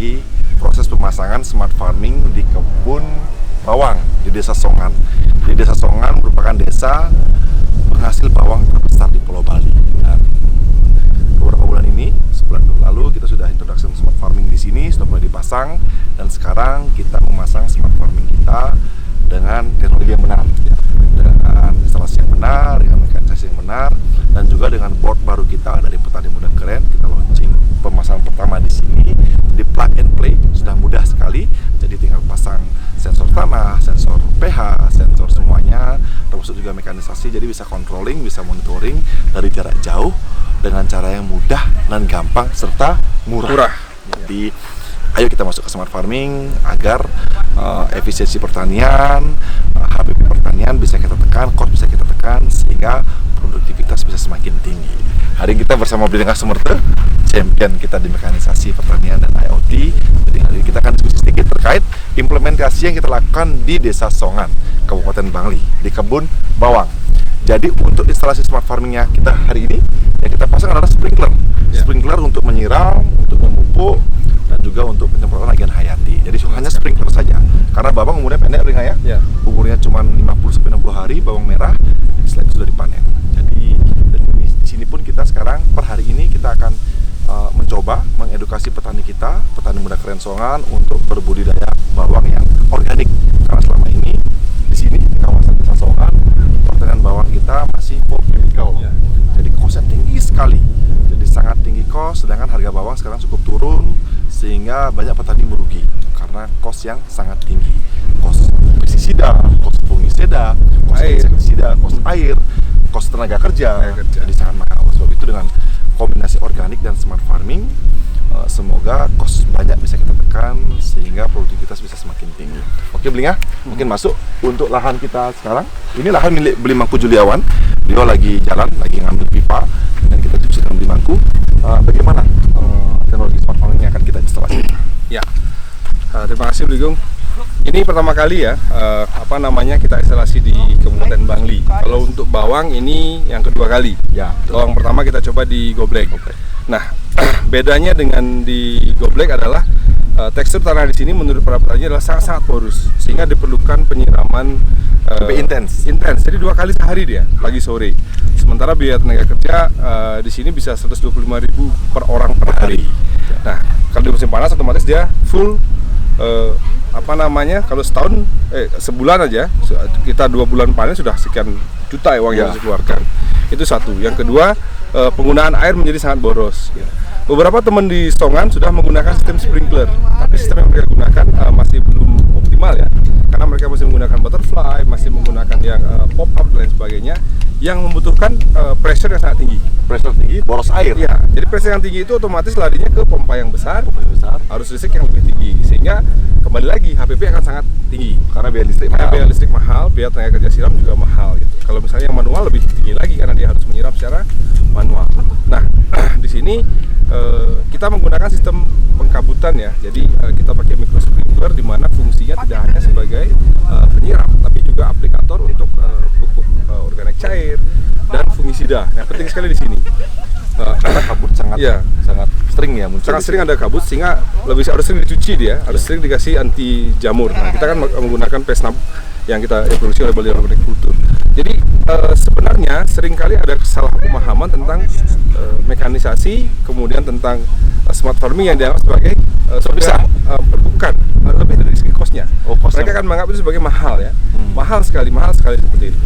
lagi proses pemasangan smart farming di kebun bawang di Desa Songan. Di Desa Songan merupakan desa penghasil bawang terbesar di Pulau Bali. Dan beberapa bulan ini, sebulan lalu kita sudah introduction smart farming di sini, sudah mulai dipasang, dan sekarang kita memasang smart farming kita dengan teknologi yang benar, ya. Dengan instalasi yang benar, dengan mekanisasi yang benar, dan juga dengan board baru kita dari Petani Muda Keren. Kita launching pemasangan pertama di sini di plug and play, sudah mudah sekali. Jadi tinggal pasang sensor tanah, sensor pH, sensor semuanya, termasuk juga mekanisasi. Jadi bisa controlling, bisa monitoring dari jarak jauh dengan cara yang mudah dan gampang serta murah. Jadi ayo kita masuk ke smart farming agar efisiensi pertanian, HPP pertanian bisa kita tekan, cost bisa kita tekan, sehingga produktivitas bisa semakin tinggi. Hari ini kita bersama Bidang Sumerte, champion kita di mekanisasi pertanian dan IoT. Jadi hari ini kita akan diskusi sedikit terkait implementasi yang kita lakukan di Desa Songan, Kabupaten Bangli, di kebun bawang. Jadi untuk instalasi smart farmingnya kita hari ini, yang kita pasang adalah sprinkler. Sprinkler untuk menyiram, untuk memupuk, dan juga untuk penyemprotan agen hayati. Jadi hanya sprinkler saja. Karena bawang umurnya pendek, Ringa ya. Umurnya cuma 50-60 hari, bawang merah, setelah itu sudah dipanen. Jadi di sini pun kita sekarang per hari ini kita akan mencoba mengedukasi petani kita, Petani Muda Keren Songan, untuk berbudidaya bawang yang organik. Karena selama ini di sini di kawasan Desa Songan, pertanian bawang kita masih full chemical. Jadi costnya tinggi sekali. Jadi sangat tinggi cost, sedangkan harga bawang sekarang cukup turun, sehingga banyak petani merugi karena cost yang sangat tinggi. Cost pestisida, cost fungisida, cost insektisida, cost air, cost tenaga kerja. Jadi sangat mahal. Sebab itu dengan kombinasi organik dan smart farming, semoga cost banyak bisa kita tekan sehingga produktivitas bisa semakin tinggi. Oke Bling ya, mungkin masuk untuk lahan kita sekarang. Ini lahan milik Beli Mangku Juliawan. Beliau lagi jalan, lagi ngambil pipa, dan kita diskusi dengan Beli Mangku bagaimana teknologi smart farming yang akan kita instalasi. Ya, terima kasih Beligung. Ini pertama kali ya, kita instalasi di Kabupaten Bangli. Kalau untuk bawang ini yang kedua kali. Ya, bawang pertama kita coba di Goblek. Nah, bedanya dengan di Goblek adalah tekstur tanah di sini menurut para petani adalah sangat-sangat porus, sehingga diperlukan penyiraman lebih intens. Jadi 2 kali sehari dia, pagi sore. Sementara biaya tenaga kerja di sini bisa 125.000 per orang per hari. Nah, kalau di musim panas otomatis dia full kalau sebulan aja kita 2 bulan panen sudah sekian juta uang yang harus dikeluarkan. Itu satu. Yang kedua, penggunaan air menjadi sangat boros. Beberapa teman di Songan sudah menggunakan sistem sprinkler, tapi sistem yang mereka gunakan masih belum optimal ya, karena mereka masih menggunakan butterfly, masih menggunakan yang pop up dan lain sebagainya, yang membutuhkan pressure yang sangat tinggi. Pressure tinggi, boros air. Ya, jadi pressure yang tinggi itu otomatis larinya ke pompa yang besar, harus listrik yang lebih tinggi, sehingga kembali lagi HPP akan sangat tinggi Karena biaya listrik mahal, biaya tenaga kerja siram juga mahal gitu. Kalau misalnya yang manual lebih tinggi lagi karena dia harus menyiram secara manual. Nah, di sini kita menggunakan sistem pengkabutan ya. Jadi kita pakai micro sprinkler di mana fungsinya tidak hanya sebagai penyiram, tapi juga aplikator untuk pupuk organik cair dan fungisida. Nah, penting sekali di sini. Karena kabut sangat sering ya muncul. Sangat sering ada kabut, sehingga harus sering dicuci dia, harus sering dikasih anti jamur. Nah, kita kan menggunakan pesnap yang kita produksi oleh Bali Organic Kultur. Jadi sebenarnya seringkali ada kesalahpemahaman tentang mekanisasi, kemudian tentang smart farming yang dianggap sebagai bukan lebih dari segi cost-nya. Mereka kan menganggap itu sebagai mahal ya, mahal sekali seperti itu.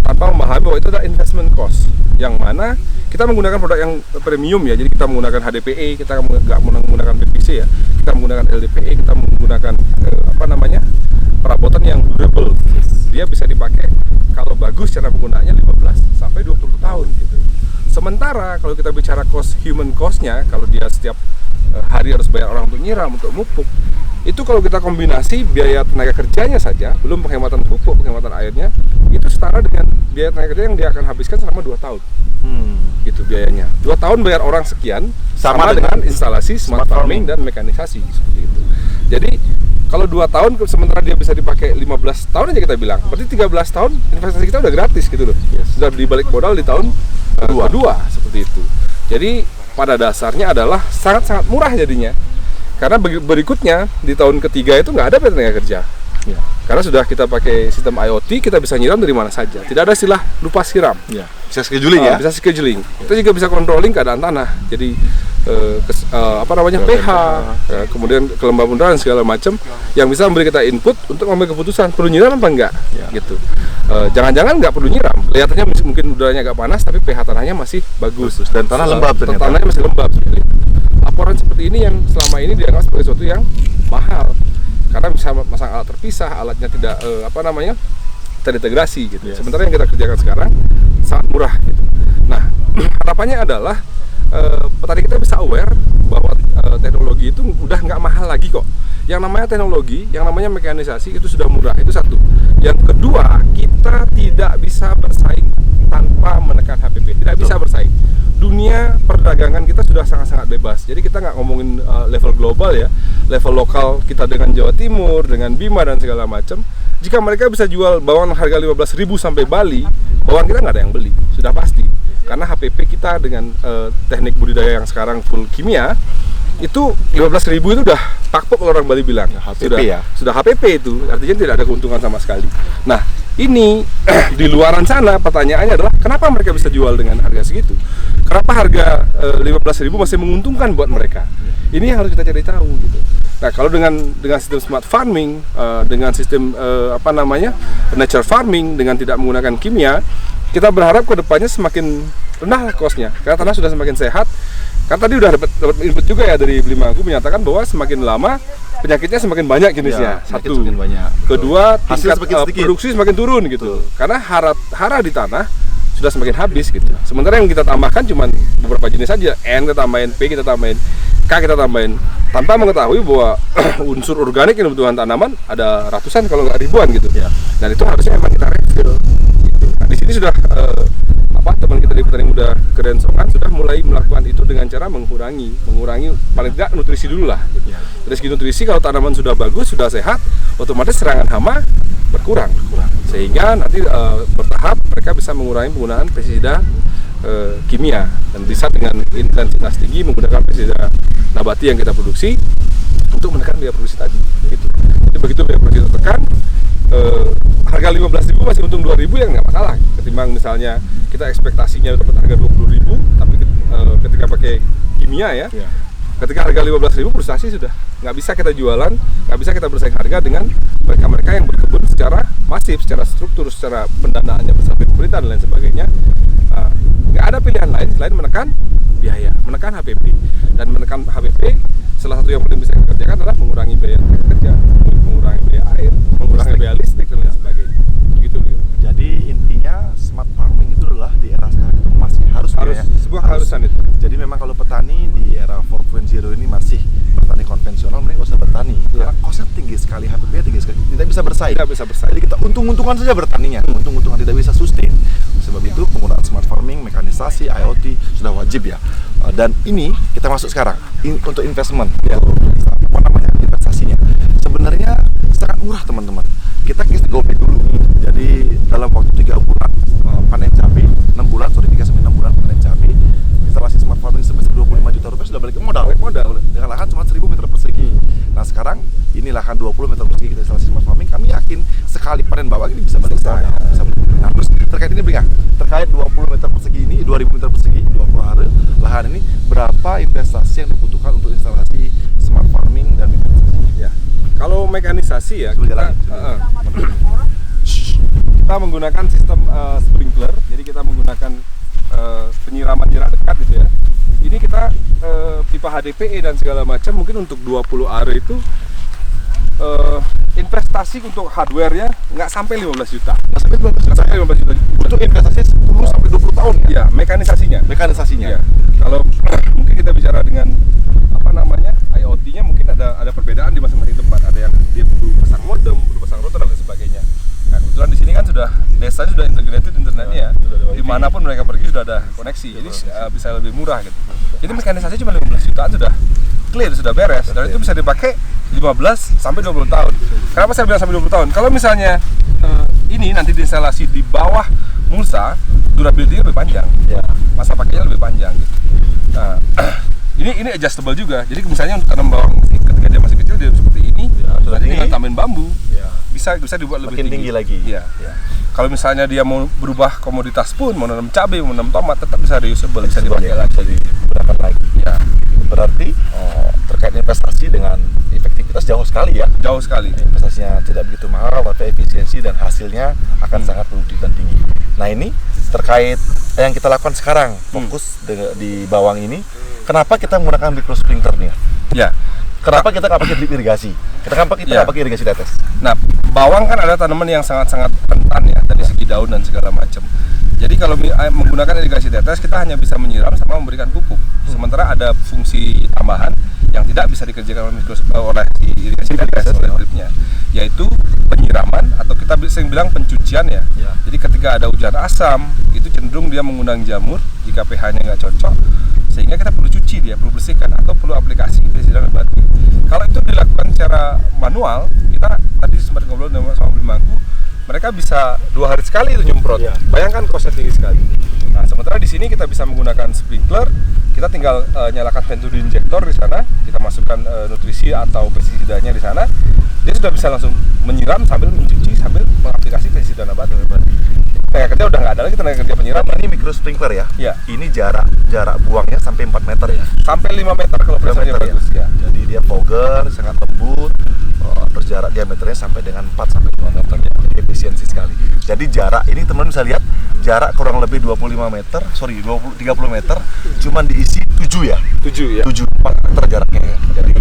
Tanpa memahami bahwa itu adalah investment cost, yang mana kita menggunakan produk yang premium ya. Jadi kita menggunakan HDPE, kita nggak menggunakan PPC ya, kita menggunakan LDPE, kita menggunakan perabotan yang durable. Dia bisa dipakai kalau bagus cara penggunaannya 15 sampai 20 tahun gitu. Sementara kalau kita bicara human cost-nya, kalau dia setiap hari harus bayar orang untuk nyiram, untuk mupuk, itu kalau kita kombinasi biaya tenaga kerjanya saja, belum penghematan pupuk, penghematan airnya, itu setara dengan biaya tenaga kerja yang dia akan habiskan selama 2 tahun. Gitu biayanya. 2 tahun bayar orang sekian sama dengan instalasi smart farming dan mekanisasi seperti itu. Jadi kalau 2 tahun sementara dia bisa dipakai 15 tahun aja kita bilang, berarti 13 tahun investasi kita udah gratis gitu loh. Sudah dibalik modal di tahun kedua seperti itu. Jadi pada dasarnya adalah sangat-sangat murah jadinya. Karena berikutnya di tahun ketiga itu nggak ada tenaga kerja. Ya. Karena sudah kita pakai sistem IoT, kita bisa nyiram dari mana saja. Tidak ada istilah lupa siram. Ya. Bisa scheduling ya? Bisa scheduling. Kita juga bisa controlling keadaan tanah. Jadi pH, kemudian kelembaban udara dan segala macam yang bisa memberi kita input untuk mengambil keputusan perlu nyiram apa enggak, gitu. Jangan-jangan nggak perlu nyiram. Kelihatannya mungkin udaranya agak panas, tapi pH tanahnya masih bagus dan tanah lembab ternyata. Tanahnya masih lembab. Laporan seperti ini yang selama ini dianggap sebagai sesuatu yang mahal karena bisa masang alat terpisah, alatnya tidak terintegrasi gitu. Yes. Sementara yang kita kerjakan sekarang sangat murah gitu. Nah, harapannya adalah petani kita bisa aware bahwa teknologi itu udah nggak mahal lagi kok. Yang namanya teknologi, yang namanya mekanisasi itu sudah murah, itu satu. Yang kedua, kita tidak bisa bersaing tanpa menekan HPP, tidak bisa bersaing. Dunia perdagangan kita sudah sangat-sangat bebas. Jadi kita nggak ngomongin level global ya, level lokal kita dengan Jawa Timur, dengan Bima dan segala macam. Jika mereka bisa jual bawang harga 15.000 sampai Bali, bawang kita nggak ada yang beli, sudah pasti. Karena HPP kita dengan teknik budidaya yang sekarang full kimia, itu 15.000 itu udah pakpok kalau orang Bali bilang. HPP sudah HPP itu, artinya tidak ada keuntungan sama sekali. Nah, ini di luaran sana pertanyaannya adalah kenapa mereka bisa jual dengan harga segitu? Kenapa harga 15.000 masih menguntungkan buat mereka? Ini yang harus kita cari tahu gitu. Nah, kalau dengan sistem smart farming, dengan sistem nature farming, dengan tidak menggunakan kimia, kita berharap ke depannya semakin rendah cost-nya karena tanah sudah semakin sehat. Kan tadi udah dapat input juga ya dari Blimangku menyatakan bahwa semakin lama penyakitnya semakin banyak jenisnya. Satu. Semakin banyak. Kedua, tingkat produksi semakin turun gitu. Karena hara di tanah sudah semakin habis gitu. Sementara yang kita tambahkan cuma beberapa jenis saja. N kita tambahin, P kita tambahin, K kita tambahin, tanpa mengetahui bahwa unsur organik yang dibutuhkan tanaman ada ratusan kalau nggak ribuan gitu. Dan itu harusnya memang kita refill. Gitu. Nah, di sini sudah teman kita di Petani Muda Keren Songan sudah mulai melakukan itu dengan cara mengurangi paling tidak nutrisi dulu lah. Gitu. Dari segi nutrisi kalau tanaman sudah bagus, sudah sehat, otomatis serangan hama berkurang. Sehingga nanti bertahap mereka bisa mengurangi penggunaan pestisida kimia dan bisa dengan intensitas tinggi menggunakan pestisida nabati yang kita produksi untuk menekan biaya produksi tadi. Gitu. Jadi begitu biaya produksi tertekan, harga 15.000 masih untung 2.000 yang nggak masalah. Ketimbang misalnya kita ekspektasinya dapat harga 20.000, tapi ketika pakai kimia ketika harga 15.000 frustasi sudah nggak bisa kita jualan, nggak bisa kita bersaing harga dengan mereka yang berkebun secara masif, secara struktur, secara pendanaannya bersama pemerintah dan lain sebagainya. Nggak ada pilihan lain selain menekan biaya, menekan HPP. Dan menekan HPP, salah satu yang paling bisa kita kerjakan adalah mengurangi biaya kerja, mengurangi biaya air, mengurangi biaya listrik dan lain sebagainya. Begitu. Jadi intinya smart farming itu adalah di era sekarang itu masih harus sebuah keharusan itu. Jadi memang kalau petani di era 4.0 ini masih petani konvensional, mereka usah bertani karena kosnya tinggi sekali, HPP tinggi sekali, tidak bisa bersaing. Jadi kita untung-untungan saja bertaninya, untung-untungan tidak bisa sustain. Sebab itu penggunaan smart farming, mekanisasi, IoT sudah wajib ya. Dan ini kita masuk sekarang untuk investment, investasinya. Sebenarnya sangat murah teman-teman. Kita go big dulu. Jadi dalam waktu 3 bulan panen cabai, 3 sampai 6 bulan panen cabai. Instalasi smart farming sebesar 25 juta rupiah sudah balik ke modal. Dengan lahan cuma 1.000 meter persegi. Nah sekarang ini lahan 20 meter persegi kita instalasi smart farming. Kami yakin sekali panen bawang ini bisa balik ke modal. Nah terus terkait ini terkait 20 meter persegi ini, 2.000 meter persegi, 20 hari lahan ini, berapa investasi yang dibutuhkan untuk instalasi smart farming dan mekanisasi? Ya. Kalau mekanisasi ya kita menggunakan sistem sprinkler, jadi kita menggunakan penyiraman jarak dekat gitu ya. Ini kita pipa HDPE dan segala macam, mungkin untuk 20 are itu investasi untuk hardware-nya nggak sampai 15 juta. Sampai 15 juta. Untuk investasi 10 sampai 20 tahun ya? Ya, mekanisasinya. Ya. Kalau mungkin kita bicara dengan IoT-nya mungkin ada perbedaan di masing-masing tempat. Ada yang dia perlu pasang modem, perlu pasang router dan sebagainya. Nah, kebetulan di sini kan desa sudah integrated internetnya ya. Dimanapun mereka pergi sudah ada koneksi, jadi bisa lebih murah gitu. Jadi mekanisasi cuma 15 jutaan sudah clear, sudah beres. Dan itu bisa dipakai 15 sampai 20 tahun. Kenapa saya bilang sampai 20 tahun? Kalau misalnya ini nanti diinstalasi di bawah mulsa, durability lebih panjang. Masa pakainya lebih panjang gitu. Nah, ini adjustable juga. Jadi misalnya untuk tanam bawang menandamin bambu, Ya. bisa dibuat lebih Makin tinggi lagi. Iya. Ya. Kalau misalnya dia mau berubah komoditas pun, mau nanam cabai, mau nanam tomat, tetap bisa reusable, bisa dipakai Ya, lagi. bisa digunakan lagi. Ya, Berarti terkait investasi dengan efektivitas jauh sekali ya. jauh sekali. Investasinya tidak begitu mahal, tapi efisiensi dan hasilnya akan sangat produktif dan tinggi. Nah ini terkait yang kita lakukan sekarang, fokus di bawang ini. Kenapa kita menggunakan micro sprinkler nih? Ya. Kenapa kita nggak pakai drip irigasi? Kenapa kita Ya. nggak pakai irigasi tetes? Nah, bawang kan ada tanaman yang sangat-sangat rentan ya dari segi daun dan segala macam. Jadi kalau menggunakan irigasi tetes, kita hanya bisa menyiram sama memberikan pupuk. Sementara ada fungsi tambahan yang tidak bisa dikerjakan oleh si irigasi tetes, oleh dripnya, yaitu penyiraman atau kita bisa bilang pencucian ya. Ya. Jadi ketika ada hujan asam, itu cenderung dia mengundang jamur jika pH-nya nggak cocok, sehingga kita perlu cuci dia, perlu bersihkan atau perlu aplikasi pestisida nabati. Kalau itu dilakukan secara manual, kita tadi sempat ngobrol sama Beli Mangku, mereka bisa 2 hari sekali itu nyemprot. Ya. Bayangkan kosnya tinggi sekali. Nah, sementara di sini kita bisa menggunakan sprinkler, kita tinggal nyalakan venturi injektor di sana, kita masukkan nutrisi atau pestisidanya di sana, dia sudah bisa langsung menyiram sambil mencuci sambil mengaplikasi pestisida nabati. Tenaga kerja udah nggak ada lagi tenaga kerja penyiram. Ini micro sprinkler ya? Ya. Ini jarak buangnya sampai 4 meter ya? Sampai 5 meter kalau pressure-nya Meter bagus ya. Jadi dia fogger, sangat lembut, terus jarak diameternya sampai dengan 4 sampai 5 meter ya. Efisiensi sekali. Jadi jarak ini teman-teman bisa lihat jarak kurang lebih 30 meter, cuman diisi 7 ya. 7 ya. 4 meter jaraknya ya. Jadi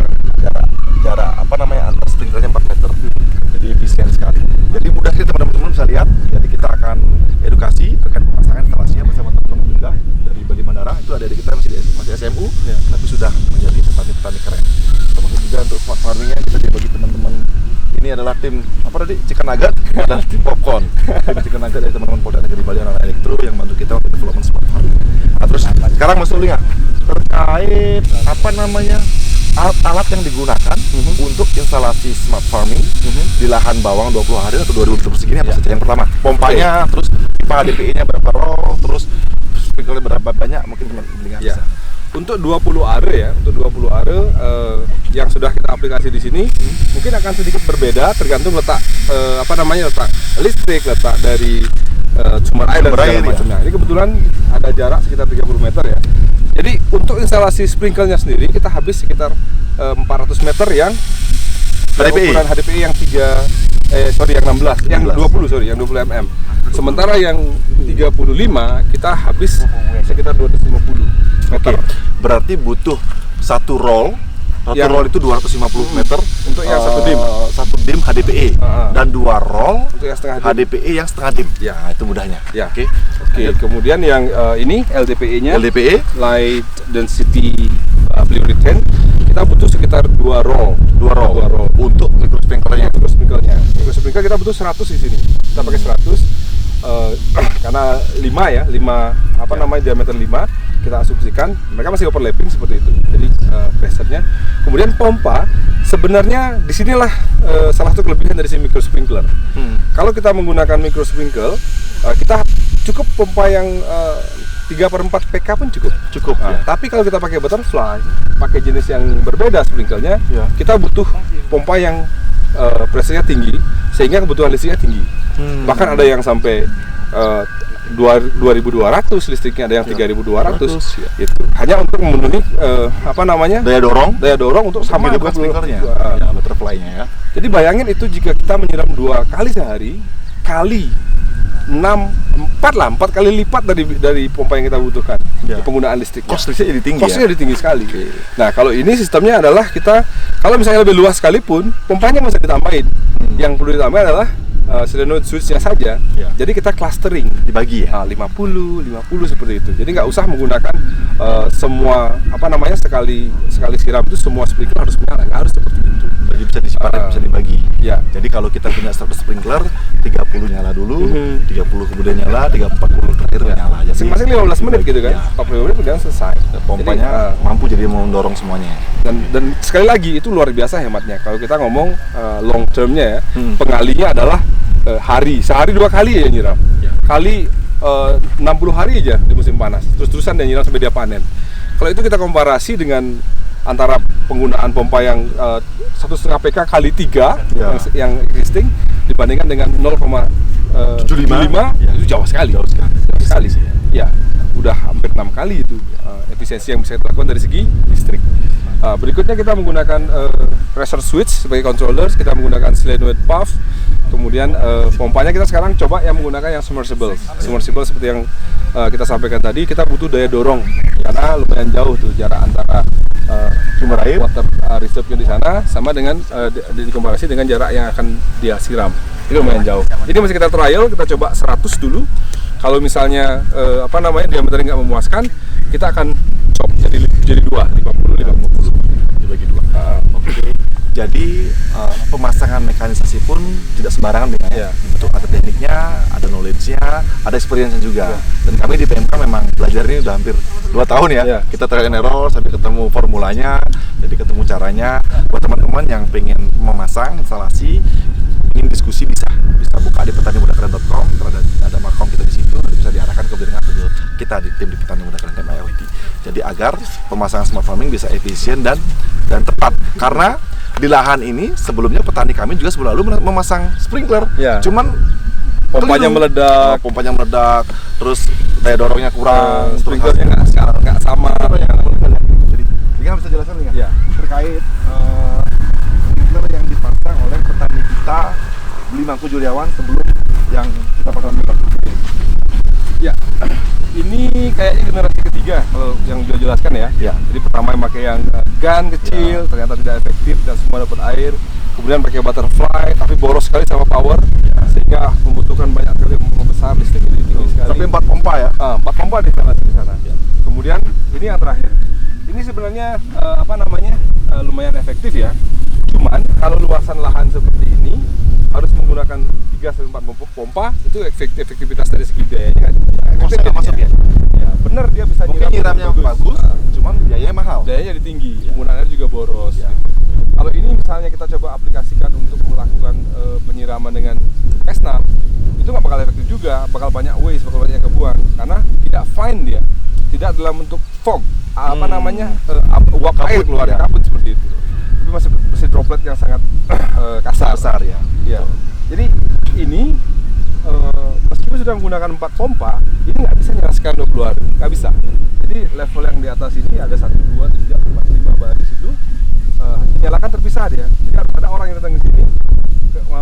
jarak apa namanya antar sprinklernya 4 meter. Jadi efisien sekali. Jadi mudah sih teman-teman bisa lihat. Jadi kita akan edukasi terkait pemasangan instalasinya bersama teman-teman juga dari Bali Mandara. Itu ada di kita masih SMU, tapi sudah menjadi petani keren. Termasuk juga untuk smart farmingnya kita dibagi teman-teman. Ini adalah tim apa tadi? Chicken Nugget dan tim popcorn. Tim Chicken Nugget dari teman-teman Polda Negeri Bali Anak Elektro yang bantu kita untuk development smart farming. Nah, terus sekarang Mas Uli terkait apa namanya alat-alat yang digunakan untuk instalasi smart farming di lahan bawang 20 hari atau 2000 meter persegi ini apa saja? Yang pertama pompanya, terus pipa HDPE-nya berapa roll, terus sprinkler berapa banyak, mungkin teman-teman bisa. Untuk 20 are ya, untuk 20 are yang sudah kita aplikasi di sini mungkin akan sedikit berbeda tergantung letak letak listrik, letak dari sumber air dan segala macamnya. Ini kebetulan ada jarak sekitar 30 meter ya. Jadi untuk instalasi sprinklernya sendiri kita habis sekitar 400 meter yang ukuran HDPE yang 20 mm. Sementara yang 35 kita habis sekitar 250 meter. Berarti butuh satu roll. Roll itu 250 meter untuk yang satu dim HDPE dan 2 roll untuk yang setengah HDPE yang setengah dim. Ya, itu mudahnya. Ya. Oke. Kemudian yang ini LDPE-nya, Light Density Polyurethane, kita butuh sekitar 2 roll untuk micro sprinklernya. Micro sprinkler kita butuh 100 di sini. Kita pakai 100 karena 5 diameter 5 kita asumsikan mereka masih overlapping seperti itu. Jadi pressure-nya. Kemudian pompa sebenarnya disinilah salah satu kelebihan dari si micro sprinkler. Kalau kita menggunakan micro sprinkler, kita cukup pompa yang 3/4 PK pun cukup. Nah, tapi kalau kita pakai butterfly, pakai jenis yang berbeda sprinklernya, kita butuh pompa yang pressure-nya tinggi sehingga kebutuhan listriknya tinggi. Bahkan ada yang sampai 2.200 listriknya, ada yang 3.200 itu hanya untuk memenuhi daya dorong untuk sama dengan sprinklernya, butterfly-nya ya. Jadi bayangin itu jika kita menyiram 2 kali sehari kali 4 kali lipat dari pompa yang kita butuhkan. Penggunaan listriknya. Kosnya jadi tinggi. Kosnya jadi tinggi sekali. Nah, kalau ini sistemnya adalah kita kalau misalnya lebih luas sekalipun, pompanya masih ditambahin. Yang perlu ditambah adalah solenoid switch-nya saja. Jadi kita clustering, dibagi ya. 50 seperti itu. Jadi nggak usah menggunakan semua sekali siram itu semua sprinkler harus menyala. Nggak harus seperti itu. Jadi bisa disimpan, bisa dibagi. Ya. Jadi kalau kita punya 100 sprinkler, 30 nyala dulu, 30 kemudian nyala, 40 terakhir nyala. Jadi masing-masing 15 menit gitu kan. 40 menit kemudian selesai. Pompanya mampu jadi mendorong semuanya. Dan sekali lagi itu luar biasa hematnya. Kalau kita ngomong long termnya ya, pengalinya adalah sehari 2 kali ya nyiram. Kali 60 hari aja di musim panas. Terus-terusan dia nyiram sampai dia panen. Kalau itu kita komparasi dengan antara penggunaan pompa yang 1,5 PK kali 3 yang existing dibandingkan dengan 0,75 itu jauh sekali. Jauh sekali. Ya, udah hampir 6 kali itu efisiensi yang bisa kita lakukan dari segi listrik. Berikutnya kita menggunakan pressure switch sebagai controller, kita menggunakan solenoid valve. Kemudian pompanya kita sekarang coba yang menggunakan yang submersible seperti yang kita sampaikan tadi. Kita butuh daya dorong karena lumayan jauh tuh jarak antara sumber air water reserve-nya di sana sama dengan dikomparasi dengan jarak yang akan dia siram. Itu lumayan jauh. Jadi masih kita trial, kita coba 100 dulu. Kalau misalnya diameternya nggak memuaskan, kita akan chop jadi 50 dibagi 2. Oke. Jadi pemasangan mekanisasi pun tidak sembarangan ya. Untuk ada tekniknya, ada knowledge-nya, ada experience-nya juga. Dan kami di PMK memang belajar ini udah hampir 2 tahun ya. Kita trial and error sampai ketemu formulanya, jadi ketemu caranya. Buat teman-teman yang pengen memasang instalasi, ingin diskusi bisa buka di petanimudaKeren.com. Ada markom kita di situ, nanti bisa diarahkan ke kita di tim di Petani Muda Keren IoT. Jadi agar pemasangan smart farming bisa efisien dan tepat. Karena di lahan ini sebelumnya petani kami juga sebelum lalu memasang sprinkler, cuman pompanya meledak, terus daya dorongnya kurang, sprinklernya nggak sama. Jadi ini bisa jelaskan nggak terkait sprinkler yang dipasang oleh petani kita Beli Mangku Juliawan sebelum yang kita pasang sprinkler? Ya, ini kayaknya generasi ketiga kalau yang dia jelaskan ya. Jadi pertama yang pakai yang gun kecil, ternyata tidak efektif dan semua dapat air. Kemudian pakai butterfly, tapi boros sekali sama power, sehingga membutuhkan banyak kali membesar, listrik jadi tinggi sekali. Tapi 4 pompa ya? 4 pompa di sana. Kemudian ini yang terakhir. Ini sebenarnya lumayan efektif ya. Cuman kalau luasan lahan seperti ini harus menggunakan 3-4 pompa, itu efektivitas dari segi biayanya kan Masuk ya? Ya, benar dia bisa mungkin nyiramnya bagus, cuman biayanya mahal. Biayanya jadi tinggi, penggunaannya juga boros. Kalau ini misalnya kita coba aplikasikan untuk melakukan penyiraman dengan X6, itu nggak bakal efektif juga, bakal banyak waste, bakal banyak kebuang karena tidak fine dia, tidak dalam bentuk fog, uap air keluar kabut seperti itu. Tapi masih droplet yang sangat kasar ya. Jadi ini meskipun sudah menggunakan 4 pompa, ini nggak bisa nyeraskan 20 hari, nggak bisa. Jadi level yang di atas ini ada 1, 2, 3, 4, 5 baris itu nyalakan terpisah dia. Jadi harus ada orang yang datang ke sini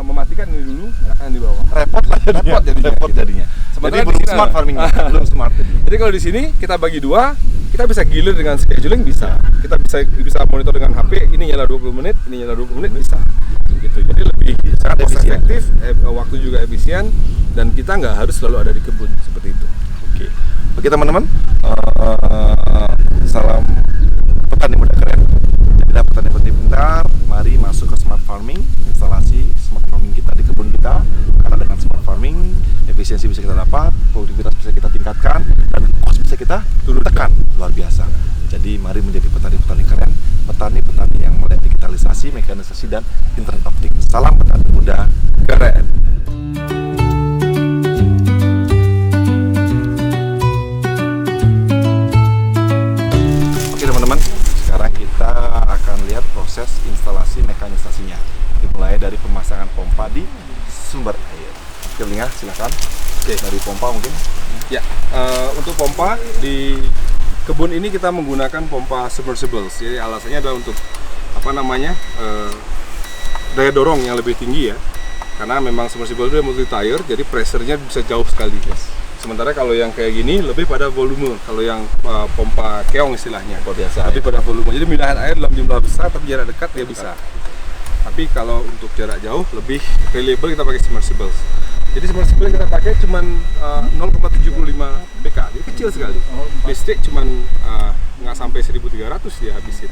mematikan ini dulu, nyalakan yang di bawah. Repot jadinya. Sementara jadi belum smart farming, belum smart. Jadi kalau di sini kita bagi 2, kita bisa gilir dengan scheduling bisa. Kita bisa monitor dengan HP, ini nyala 20 menit, ini nyala 20 menit bisa. Gitu. Jadi lebih sangat efektif, waktu juga efisien, dan kita nggak harus selalu ada di kebun seperti itu. Oke teman-teman, salam petani muda keren. Jadi petani pintar, mari masuk ke smart farming, instalasi smart farming kita di kebun kita. Karena dengan smart farming, efisiensi bisa kita dapat, produktivitas bisa kita tingkatkan, dan cost bisa kita tekan luar biasa. Jadi mari menjadi petani-petani keren, petani-petani yang melek digitalisasi, mekanisasi, dan internet of things. Salam petani muda keren. Oke teman-teman, sekarang kita akan lihat proses instalasi mekanisasinya. Dimulai dari pemasangan pompa di sumber air. Oke, Linga, silakan. Dari pompa mungkin. Untuk pompa di kebun ini kita menggunakan pompa submersible. Jadi alasannya adalah untuk daya dorong yang lebih tinggi ya. Karena memang submersible itu multi tire, jadi pressure-nya bisa jauh sekali. Sementara kalau yang kayak gini lebih pada volume. Kalau yang pompa keong istilahnya, biasa. Lebih pada volume. Jadi mindahan air dalam jumlah besar, tapi jarak dekat dia bisa. Tapi kalau untuk jarak jauh lebih reliable kita pakai submersible. Jadi submersible yang kita pakai cuma 0,75 PK, jadi kecil sekali. Listrik cuma nggak sampai 1.300 dia habisin.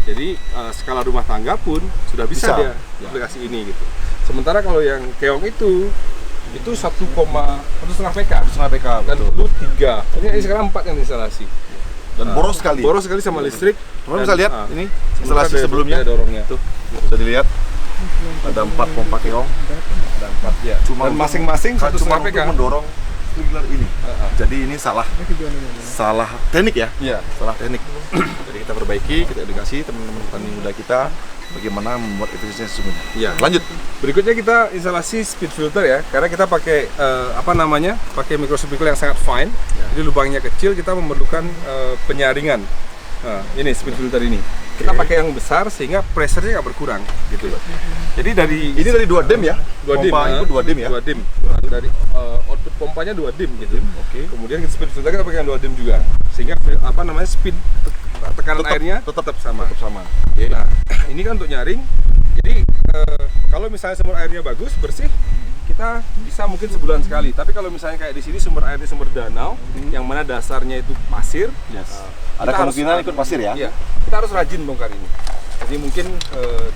Jadi skala rumah tangga pun sudah bisa. Dia aplikasi ini gitu. Sementara kalau yang keong itu 1,5 PK. Dan itu 3. Ini sekarang 4 yang instalasi. Dan boros sekali. Boros sekali sama listrik. Teman bisa lihat ini instalasi sebelumnya. Dorongnya. Tuh, bisa dilihat. Ada 4 pompa keong. Dan 4 ya. Cuma dan masing-masing 1,5 PK. Mendorong sprinkler ini. Jadi ini salah teknik ya. Iya. Salah teknik. Jadi kita perbaiki, kita edukasi teman-teman petani muda kita bagaimana membuat efisiensi sesungguhnya. Iya. Lanjut. Berikutnya kita instalasi speed filter ya, karena kita pakai pakai micro sprinkler yang sangat fine. Jadi lubangnya kecil, kita memerlukan penyaringan. Nah, ini speed filter ini. Kita pakai yang besar sehingga pressure-nya nggak berkurang gitu. Jadi Ini dari 2 dem ya? 2 dim, Pompa itu 2 dem ya? 2 dim. Dari output pompanya 2 dim gitu. Oke. Kemudian kita speed filter kita pakai yang 2 dim juga. Sehingga speed tekanan airnya tetap sama. Oke. Nah, ini kan untuk nyaring. Jadi kalau misalnya sumber airnya bagus, bersih, kita bisa mungkin sebulan sekali. Tapi kalau misalnya kayak di sini sumber airnya sumber danau, yang mana dasarnya itu pasir, Ada kemungkinan ikut pasir ya? Iya, kita harus rajin bongkar ini. Jadi mungkin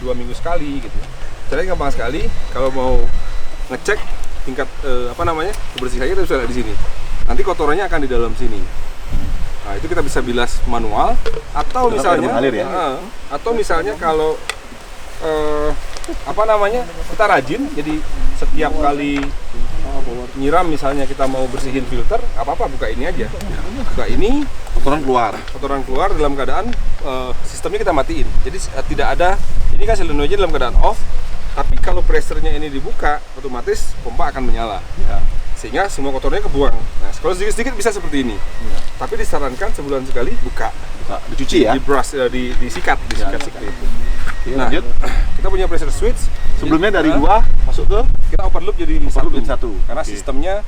2 minggu sekali gitu. Caranya gampang sekali. Kalau mau ngecek tingkat kebersihannya, kita bisa lihat di sini. Nanti kotorannya akan di dalam sini. Nah, itu kita bisa bilas manual atau Dalam misalnya air mengalir ya? atau misalnya kalau kita rajin, jadi setiap kali nyiram misalnya kita mau bersihin filter, apa-apa buka ini aja. Buka ini, Kotoran keluar. dalam keadaan sistemnya kita matiin. Jadi tidak ada, ini kan solenoidnya dalam keadaan off, tapi kalau pressure-nya ini dibuka, otomatis pompa akan menyala. Ya. Sehingga semua kotornya kebuang. Nah, kalau sedikit-sedikit bisa seperti ini. Tapi disarankan sebulan sekali buka. Dicuci ya? Di brush, disikat seperti itu. Oke, Nah, lanjut. kita punya pressure switch. Sebelumnya dari 2 masuk ke Kita open loop jadi satu. Karena Oke. sistemnya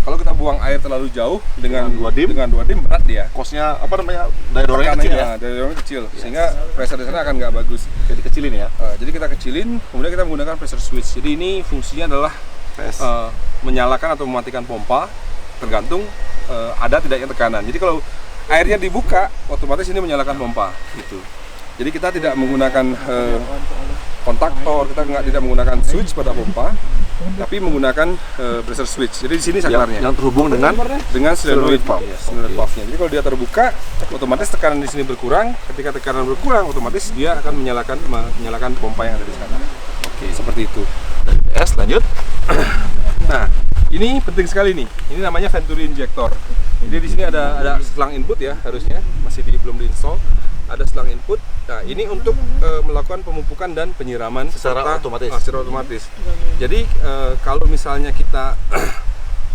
kalau kita buang air terlalu jauh dengan 2 dim, berat dia. kosnya daya dorongnya kecil ya? Daya dorongnya kecil, sehingga pressure di sana akan nggak bagus. Jadi kecilin ya? Jadi kita kecilin, kemudian kita menggunakan pressure switch. Jadi ini fungsinya adalah menyalakan atau mematikan pompa tergantung ada tidaknya tekanan. Jadi kalau airnya dibuka, otomatis ini menyalakan pompa gitu. Jadi kita tidak menggunakan kontaktor, kita tidak menggunakan switch pada pompa, tapi menggunakan pressure switch. Jadi di sini saklarnya Yang terhubung dengan solenoid valve. Yes, Solenoid valve-nya. Jadi kalau dia terbuka, otomatis tekanan di sini berkurang. Ketika tekanan berkurang, otomatis dia akan menyalakan pompa yang ada di sana. Oke, seperti itu. S. Lanjut. Nah, ini penting sekali nih. Ini namanya Venturi injector. Jadi di sini ada selang input ya, harusnya belum diinstal. Ada selang input. Nah, ini untuk melakukan pemupukan dan penyiraman Secara otomatis. Jadi kalau misalnya kita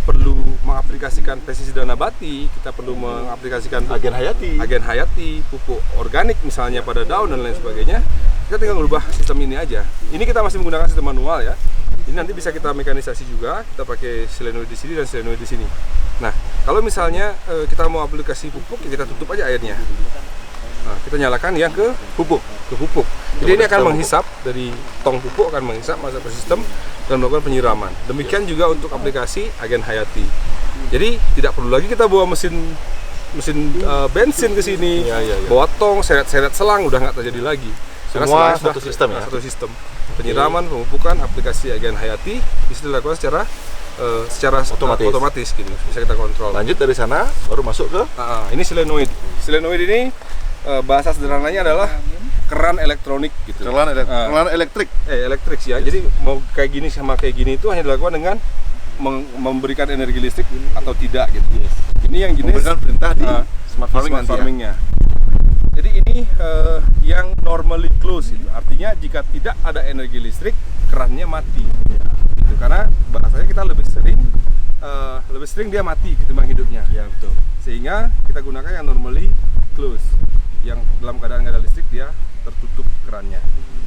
perlu mengaplikasikan pestisida nabati, kita perlu mengaplikasikan Agen hayati, pupuk organik misalnya pada daun dan lain sebagainya, kita tinggal merubah sistem ini aja. Ini kita masih menggunakan sistem manual ya. Ini nanti bisa kita mekanisasi juga, kita pakai solenoid di sini dan solenoid di sini. Nah, kalau misalnya kita mau aplikasi pupuk, ya kita tutup aja airnya. Nah, kita nyalakan yang ke pupuk. Jadi ini akan menghisap dari tong pupuk, akan menghisap masuk ke sistem dan melakukan penyiraman. Demikian juga untuk aplikasi agen hayati. Jadi tidak perlu lagi kita bawa mesin bensin ke sini, bawa tong, seret-seret selang, udah nggak terjadi lagi. Semua satu sistem ya? Satu sistem. Penyiraman, pemupukan, aplikasi agen hayati bisa dilakukan secara otomatis gitu, bisa kita kontrol. Lanjut dari sana, baru masuk ke ini solenoid. Solenoid ini bahasa sederhananya adalah keran elektronik gitu. keran elektrik. Elektrik sih ya. Jadi mau kayak gini sama kayak gini itu hanya dilakukan dengan memberikan energi listrik atau tidak gitu. Ini yang jenis Memberikan perintah di smart farming-nya. Jadi ini yang normally close itu. Artinya jika tidak ada energi listrik, kerannya mati. Gitu. Karena bahasanya kita lebih sering dia mati ketimbang hidupnya. Ya betul. Sehingga kita gunakan yang normally close. Yang dalam keadaan nggak ada listrik dia tertutup kerannya.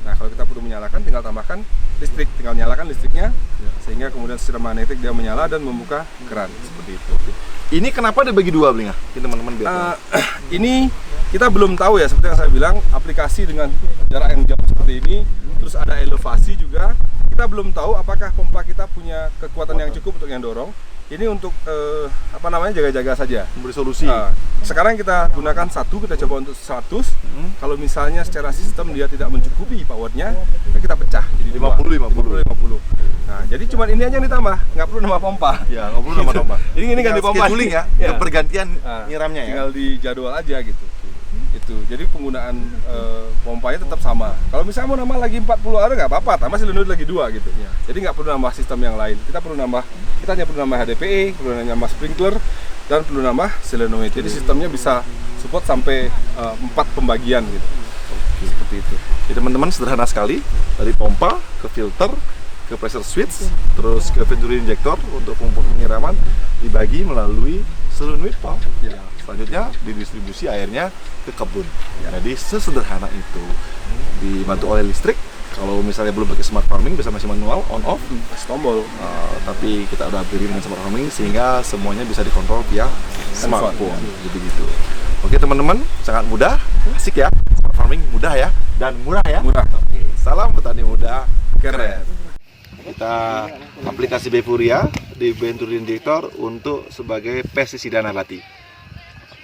Nah, kalau kita perlu menyalakan, tinggal tambahkan listrik, tinggal nyalakan listriknya, sehingga kemudian secara magnetik dia menyala dan membuka keran seperti itu. Ini kenapa dibagi 2, Bling? Teman-teman biar ini kita belum tahu ya, seperti yang saya bilang, aplikasi dengan jarak yang jauh seperti ini, terus ada elevasi juga. Kita belum tahu apakah pompa kita punya kekuatan yang cukup untuk yang dorong. Ini untuk jaga-jaga saja, memberi solusi. Sekarang kita gunakan 1, kita coba untuk 100. Kalau misalnya secara sistem dia tidak mencukupi powernya, kita pecah jadi 50. Nah, jadi cuma ini aja yang ditambah, nggak perlu nama pompa. Ya, nggak perlu nama pompa. Ini ganti pompa. Scheduling ya, pergantian nyiramnya ya. Tinggal di jadwal aja gitu. Itu gitu. Jadi penggunaan pompanya tetap sama. Kalau misalnya mau nambah lagi 40 area nggak apa-apa, tambah solenoid lagi 2 gitu. Jadi nggak perlu nambah sistem yang lain. Kita hanya perlu nambah HDPE, perlu nambah sprinkler, dan perlu nambah solenoid. Jadi sistemnya bisa support sampai 4 pembagian gitu. Seperti itu. Jadi teman-teman sederhana sekali, dari pompa ke filter ke pressure switch, terus ke venturi injector untuk penyiraman dibagi melalui solenoid pump. Selanjutnya didistribusi airnya ke kebun. Jadi sesederhana itu. Dibantu oleh listrik. Kalau misalnya belum pakai smart farming bisa masih manual on off, Tombol. tapi kita udah beri dengan smart farming sehingga semuanya bisa dikontrol via smartphone. Jadi gitu. Oke teman-teman, sangat mudah, asik ya. Smart farming mudah ya dan murah ya. Murah. Oke, salam petani muda keren. Kita aplikasi Befuria di venturi injector untuk sebagai pestisida nabati,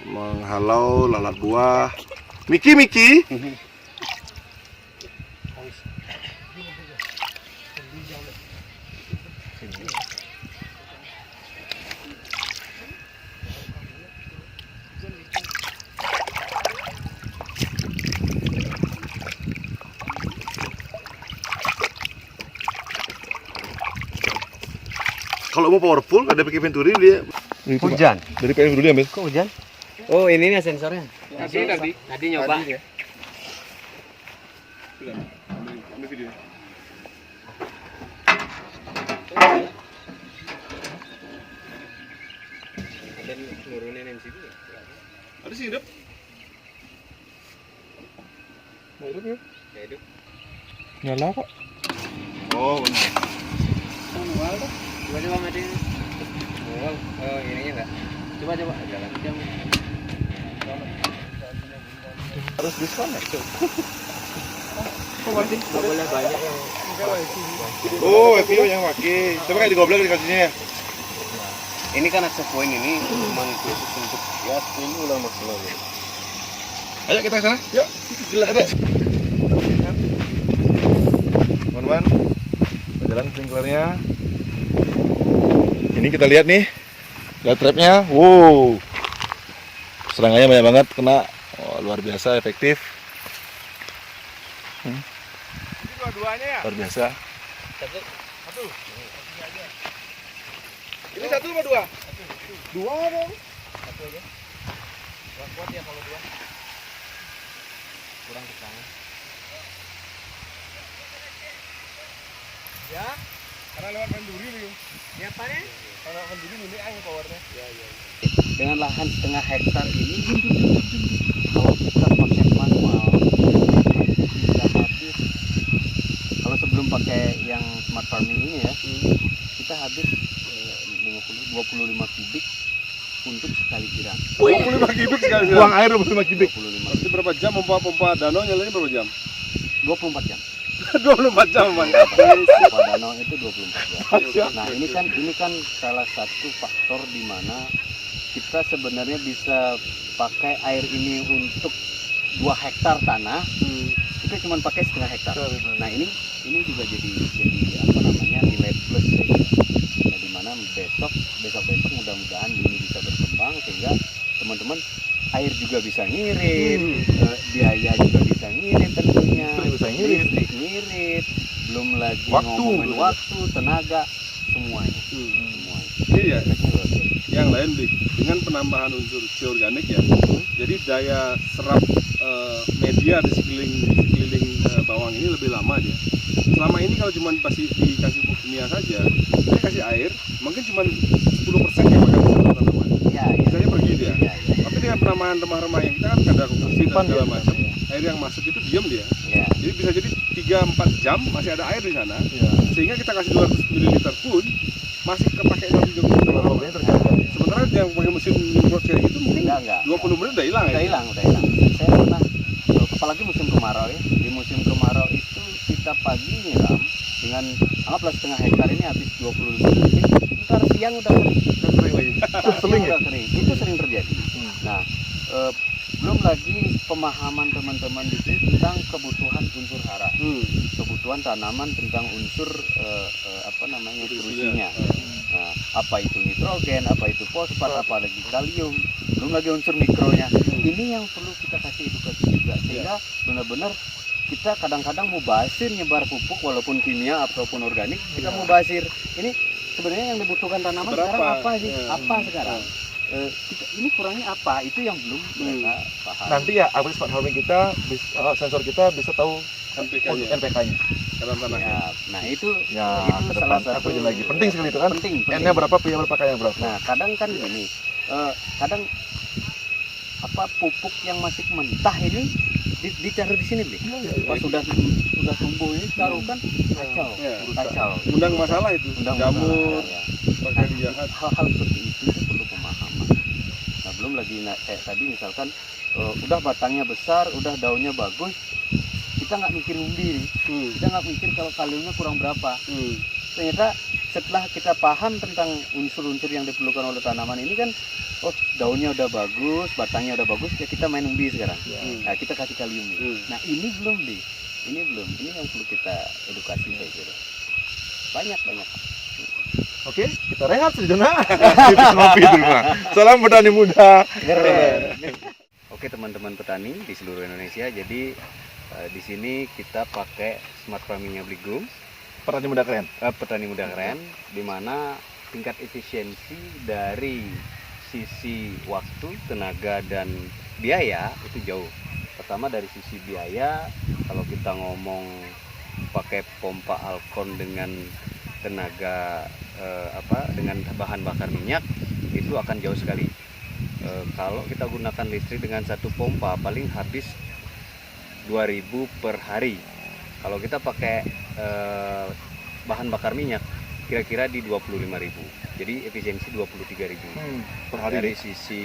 menghalau lalat buah. Miki. Kalau mau powerful ada pakai venturi dia. Hujan. Dari PM dulu ambil. Kok hujan? Oh, ini nih sensornya. Tadi nyoba. Ambil video. Dan nurunin MCB. Ada sih hidup. Hidup ya? Ya hidup. Nyala kok. Oh, benar. Coba mati. Oh, ininya enggak. Coba jalan jam. Harus disconnect. Enggak boleh banyak yang Oh, FPO yang pakai. Coba kayak digoblok dikasihnya ya. ini kan access point ini cuma khusus untuk ya ini udah maksimal. Ayo kita ke sana. Yuk. Jelas ada. Teman-teman, jalan sprinklernya. Ini kita lihat nih. Lihat trapnya. Wow. Serangannya banyak banget kena. Oh, luar biasa efektif. Dua-duanya ya? Luar biasa. Satu. Ini satu apa dua? Dua dong. Satu aja. Kurang kuat ya kalau dua. Kurang ke tangan. Ya. Karena lewat manduri nih. Siapanya? Kalau manduri ini angin powernya. Dengan lahan setengah hektar ini kalau kita pakai manual bisa habis, kalau sebelum pakai yang smart farming ini ya kita habis 25 kubik untuk sekali siram. 25 kubik sekali. Buang air 25 kubik. 25 Berarti berapa jam pompa danau nyalanya berapa jam? 24 jam. 24 jam bang. Pompa danau itu 24 jam. Nah ini kan salah satu faktor di mana kita sebenarnya bisa pakai air ini untuk 2 hektar tanah, kita cuma pakai setengah hektar. Nah ini juga jadi apa namanya nilai plus ya. Nah, di mana besok mudah-mudahan ini bisa berkembang sehingga teman-teman air juga bisa ngirit, biaya juga bisa ngirit tentunya, listrik ngirit, belum lagi ngomongin waktu, tenaga, semuanya. Ini ya. Yang lain Bli, dengan penambahan unsur organik ya, jadi daya serap media di sekeliling bawang ini lebih lama dia. Selama ini kalau cuma pasti dikasih pupuk kimia saja, dia kasih air, mungkin cuma 10% yang makan satu tanaman. Misalnya pergi dia. Tapi dengan penambahan remah-remah yang kita kan ada komposisi dan segala macam, air yang masuk itu diam dia. Jadi bisa jadi 3-4 jam masih ada air di sana, sehingga kita kasih 200 ml pun masih kepake lagi juga. Sementara yang pakai mesin nyemprot kayak gitu mungkin 20 menit udah hilang ya. Udah hilang. Saya pernah, apalagi musim kemarau ya. Di musim kemarau itu kita pagi nyiram dengan anggaplah setengah hektar ini habis 25 menit. Ntar siang udah kering. Sering lagi. Udah kering. Itu sering terjadi. Nah, Belum lagi pemahaman teman-teman di sini tentang kebutuhan unsur hara, kebutuhan tanaman tentang unsur nutrisinya. Nah, apa itu nitrogen, apa itu fosfat, apa lagi kalium, belum lagi unsur mikronya. Ini yang perlu kita kasih edukasi juga, sehingga benar-benar kita kadang-kadang mau basir nyebar pupuk walaupun kimia ataupun organik, kita mau basir. Ini sebenarnya yang dibutuhkan tanaman sekarang apa sih? Apa sekarang? Ini kurangnya apa? Itu yang belum mereka paham. Nanti ya aplikasi smart farming kita, sensor kita bisa tahu NPK-nya. dalam tanahnya. Ya, nah itu Ke salah depan satu lagi penting sekali itu kan. penting. N-nya berapa, P-nya berapa, K-nya berapa. Nah kadang kan gini, kadang apa pupuk yang masih mentah ini ditaruh di sini deh. Pas sudah tumbuh ini taruh kan kacau, kacau. Undang masalah itu. Jamur, bakteri jahat. Hal-hal seperti itu perlu pemahaman. Nah belum lagi kayak tadi misalkan udah batangnya besar, udah daunnya bagus, kita nggak mikir umbi nih. Kita nggak mikir kalau kaliumnya kurang berapa. Ternyata setelah kita paham tentang unsur-unsur yang diperlukan oleh tanaman ini kan, oh daunnya udah bagus, batangnya udah bagus, ya kita main umbi sekarang. Nah kita kasih kalium nih. Nah ini belum nih, ini yang perlu kita edukasi saya kira. Banyak. Oke, kita rehat sejenak. Kita ngopi dulu. Salam petani muda. Keren. Oke teman-teman petani di seluruh Indonesia, jadi di sini kita pakai smart farmingnya Bligum, Petani muda keren. petani muda keren, di mana tingkat efisiensi dari sisi waktu, tenaga dan biaya itu jauh. Pertama dari sisi biaya, kalau kita ngomong pakai pompa Alcon dengan tenaga dengan bahan bakar minyak itu akan jauh sekali. Kalau kita gunakan listrik dengan satu pompa paling habis 2000 per hari. Kalau kita pakai bahan bakar minyak kira-kira di 25.000. Jadi efisiensi 23.000 per hari. Dari sisi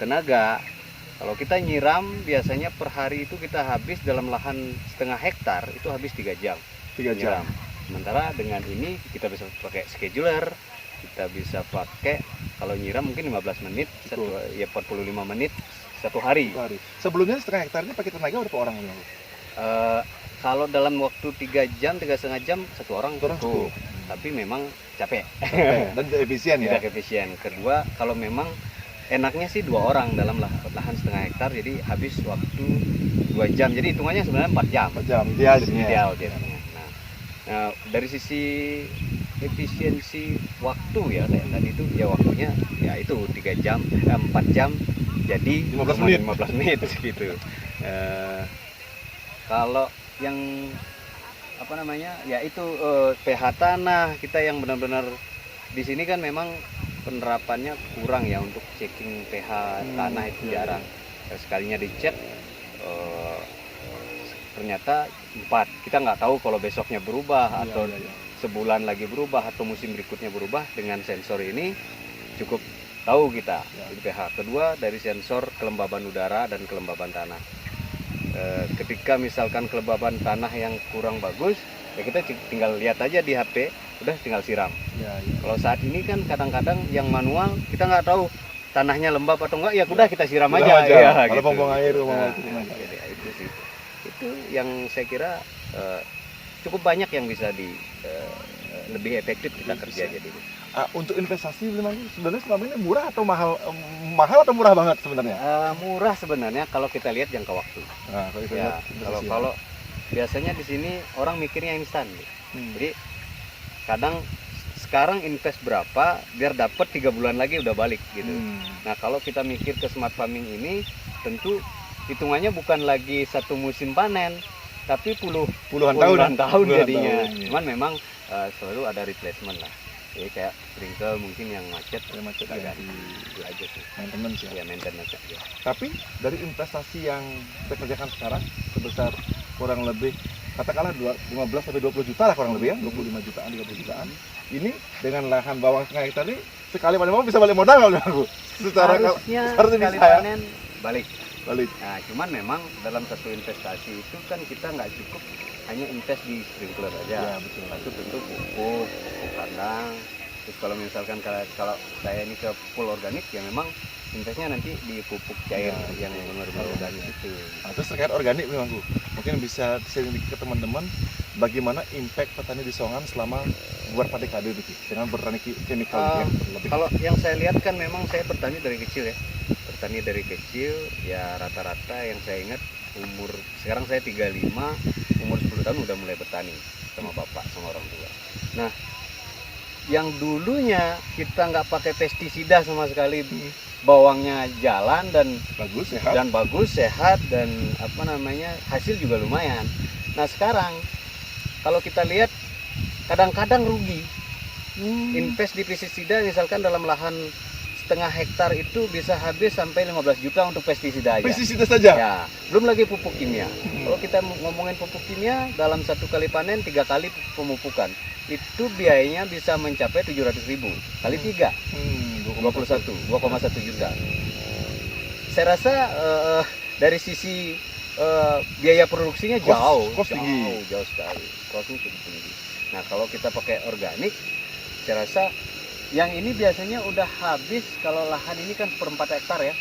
tenaga, kalau kita nyiram biasanya per hari itu kita habis dalam lahan setengah hektar itu habis 3 jam. 3 jam. Sementara dengan ini kita bisa pakai scheduler, kita bisa pakai kalau nyiram mungkin 15 menit, 45 menit satu hari. Sebelumnya setengah hektar ini pakai tenaga berapa orang? Kalau dalam waktu 3 jam, 3,5 jam satu orang cukup. Tapi memang capek. Dan efisien ya. Tidak efisien. Kedua, kalau memang enaknya sih 2 orang dalam lahan setengah hektar, jadi habis waktu 2 jam. Jadi hitungannya sebenarnya 4 jam. 4 jam. Ideal. Nah, dari sisi efisiensi waktu ya kayak tadi itu ya waktunya ya itu 4 jam jadi 15 menit gitu. Kalau yang ya itu pH tanah kita yang benar-benar di sini kan memang penerapannya kurang ya untuk checking pH tanah itu jarang. Sekalinya dicek ternyata 4. Kita nggak tahu kalau besoknya berubah atau sebulan lagi berubah atau musim berikutnya berubah. Dengan sensor ini cukup tahu kita pH. Kedua dari sensor kelembaban udara dan kelembaban tanah. Ketika misalkan kelembaban tanah yang kurang bagus, ya kita tinggal lihat aja di HP, udah tinggal siram. Kalau saat ini kan kadang-kadang yang manual kita nggak tahu tanahnya lembab atau enggak, ya udah kita siram aja. Ya, kalau gitu. buang air, Itu sih. Itu yang saya kira cukup banyak yang bisa lebih efektif kita kerja jadi. Untuk investasi sebenarnya selama ini murah atau mahal atau murah banget sebenarnya? Murah sebenarnya kalau kita lihat jangka waktu. Kalau biasanya di sini orang mikirnya instan. Jadi kadang sekarang invest berapa biar dapat 3 bulan lagi udah balik gitu. Nah kalau kita mikir ke smart farming ini tentu hitungannya bukan lagi satu musim panen, tapi puluhan tahun jadinya. Cuman memang selalu ada replacement lah. Jadi kayak sprinkle mungkin yang macet agak itu aja sih. Maintenance aja. Tapi dari investasi yang kita kerjakan sekarang sebesar kurang lebih katakanlah 15 sampai 20 juta lah kurang lebih ya, 25 jutaan, 30 jutaan. Ini dengan lahan bawang setengah hektar ini sekali panen bisa balik modal nggak aku? Harusnya sekali panen balik. Nah, cuman memang dalam satu investasi itu kan kita nggak cukup hanya invest di sprinkler aja. Itu tentu pupuk kandang. Terus kalau misalkan kalau saya ini ke full organik ya memang investnya nanti di pupuk cair Ya, yang benar-benar organik itu. Nah, terus terkait organik nih Mangku, mungkin bisa sharing dikit ke teman-teman bagaimana impact petani di Songan selama beberapa dekade nih dengan bertani chemical lebih. Kalau yang saya lihat kan memang saya bertani dari kecil ya. Bertani dari kecil ya rata-rata yang saya ingat sekarang saya 35, umur 10 tahun udah mulai bertani sama bapak sama orang tua. Nah, yang dulunya kita nggak pakai pestisida sama sekali, bawangnya jalan dan bagus sehat dan hasil juga lumayan. Nah sekarang kalau kita lihat kadang-kadang rugi. Invest di pestisida misalkan dalam lahan setengah hektar itu bisa habis sampai 15 juta untuk pestisida aja. Pestisida saja? Ya, belum lagi pupuk kimia. Kalau kita ngomongin pupuk kimia, dalam satu kali panen 3 kali pemupukan. Itu biayanya bisa mencapai 700.000 kali 3, 2,1 juta. Saya rasa dari sisi biaya produksinya jauh sekali. Costnya cukup tinggi. Nah kalau kita pakai organik, saya rasa yang ini biasanya udah habis, kalau lahan ini kan 1/4 hektar ya.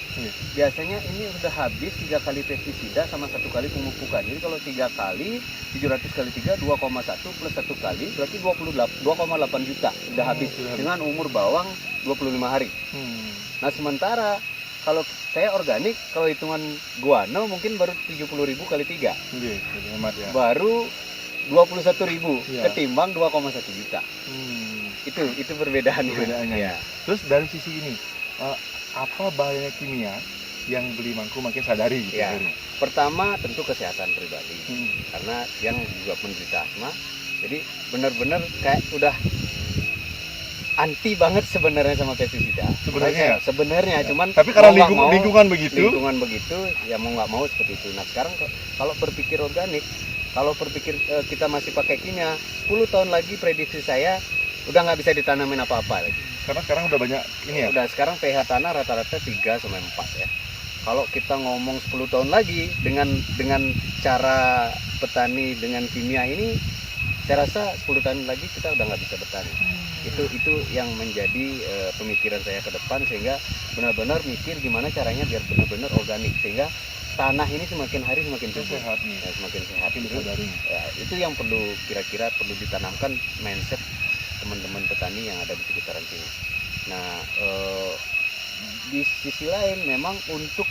Biasanya ini udah habis 3 kali pestisida sama 1 kali pemupukan. Jadi kalau 3 kali 700 kali 3 2,1 plus 1 kali berarti 2,8 juta udah habis dengan umur bawang 25 hari. Nah sementara kalau saya organik, kalau hitungan guano mungkin baru 70.000 kali 3. Hemat ya. Baru 21.000 ketimbang 2,1 juta. Itu perbedaannya. Ya. Terus dari sisi ini, apa bahayanya kimia yang beli Mangku makin sadari gitu? Ya. Pertama tentu kesehatan pribadi, karena yang juga penderita asma, jadi benar-benar kayak udah anti banget sebenarnya sama pestisida. Sebenarnya ya. Cuman tapi karena lingkungan begitu ya mau nggak mau seperti itu. Nah sekarang kalau berpikir organik, kalau berpikir kita masih pakai kimia, 10 tahun lagi prediksi saya udah nggak bisa ditanamin apa-apa lagi. Karena sekarang udah banyak ini ya. Udah sekarang pH tanah rata-rata 3 sampai 4 ya. Kalau kita ngomong 10 tahun lagi dengan cara petani dengan kimia ini, saya rasa 10 tahun lagi kita udah nggak bisa bertani. Itu yang menjadi pemikiran saya ke depan, sehingga benar-benar mikir gimana caranya biar benar-benar organik, sehingga tanah ini semakin hari semakin subur, semakin sehat. Itu yang kira-kira perlu ditanamkan mindset teman-teman petani yang ada di sekitaran sini. Nah, di sisi lain memang untuk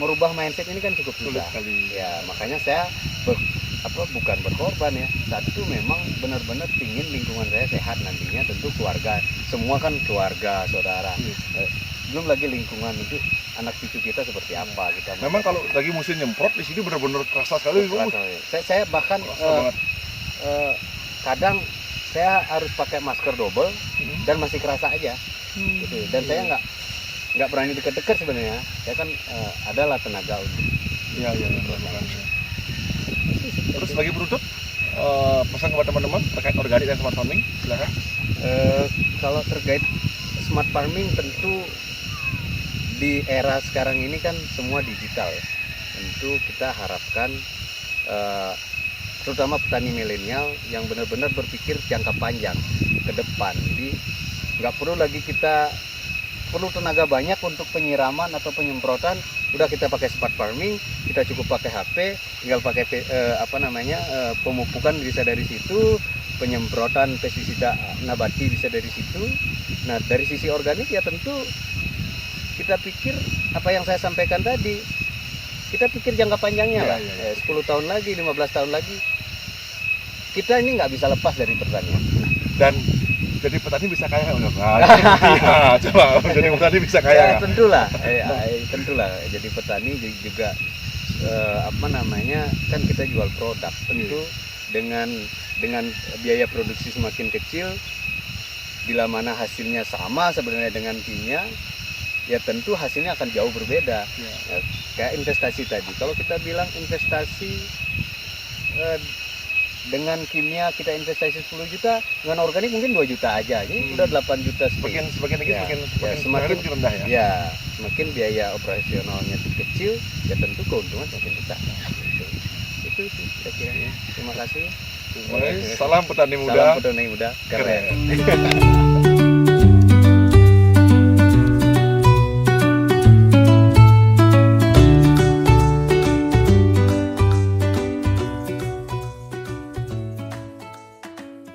merubah mindset ini kan cukup susah. Ya, makanya saya bukan berkorban ya. Satu memang benar-benar ingin lingkungan saya sehat nantinya, tentu keluarga, semua kan keluarga, saudara. Belum lagi lingkungan itu anak cucu kita seperti apa kita. Memang kalau lagi musim nyemprot di sini benar-benar kerasa sekali. Saya bahkan kadang saya harus pakai masker double dan masih kerasa aja gitu. Dan saya nggak berani deket-deket sebenarnya. Saya kan adalah tenaga untuk Terus sebagai penutup, pesan kepada teman-teman terkait organik dan smart farming, silakan. Kalau terkait smart farming, tentu di era sekarang ini kan semua digital ya. Tentu kita harapkan terutama petani milenial yang benar-benar berpikir jangka panjang ke depan. Jadi nggak perlu lagi kita perlu tenaga banyak untuk penyiraman atau penyemprotan, udah kita pakai smart farming, kita cukup pakai HP, tinggal pakai pemupukan bisa dari situ, penyemprotan pestisida nabati bisa dari situ. Nah dari sisi organik ya tentu kita pikir apa yang saya sampaikan tadi, kita pikir jangka panjangnya lah. 10 tahun lagi, 15 tahun lagi, kita ini nggak bisa lepas dari pertanian. Dan jadi petani bisa kaya nggak? Coba jadi petani bisa kaya. Ya, tentulah. Jadi petani juga kan kita jual produk. Tentu dengan biaya produksi semakin kecil, bila mana hasilnya sama sebenarnya dengan kimia, ya tentu hasilnya akan jauh berbeda. Ya, kayak investasi tadi, kalau kita bilang investasi dengan kimia kita investasi 10 juta, dengan organik mungkin 2 juta aja, jadi udah 8 juta. Semakin semakin rendah ya. Ya, semakin biaya operasionalnya kecil, ya tentu keuntungan semakin besar. Itu kira-kira. Terima kasih. Salam petani muda. Salam petani muda. Keren.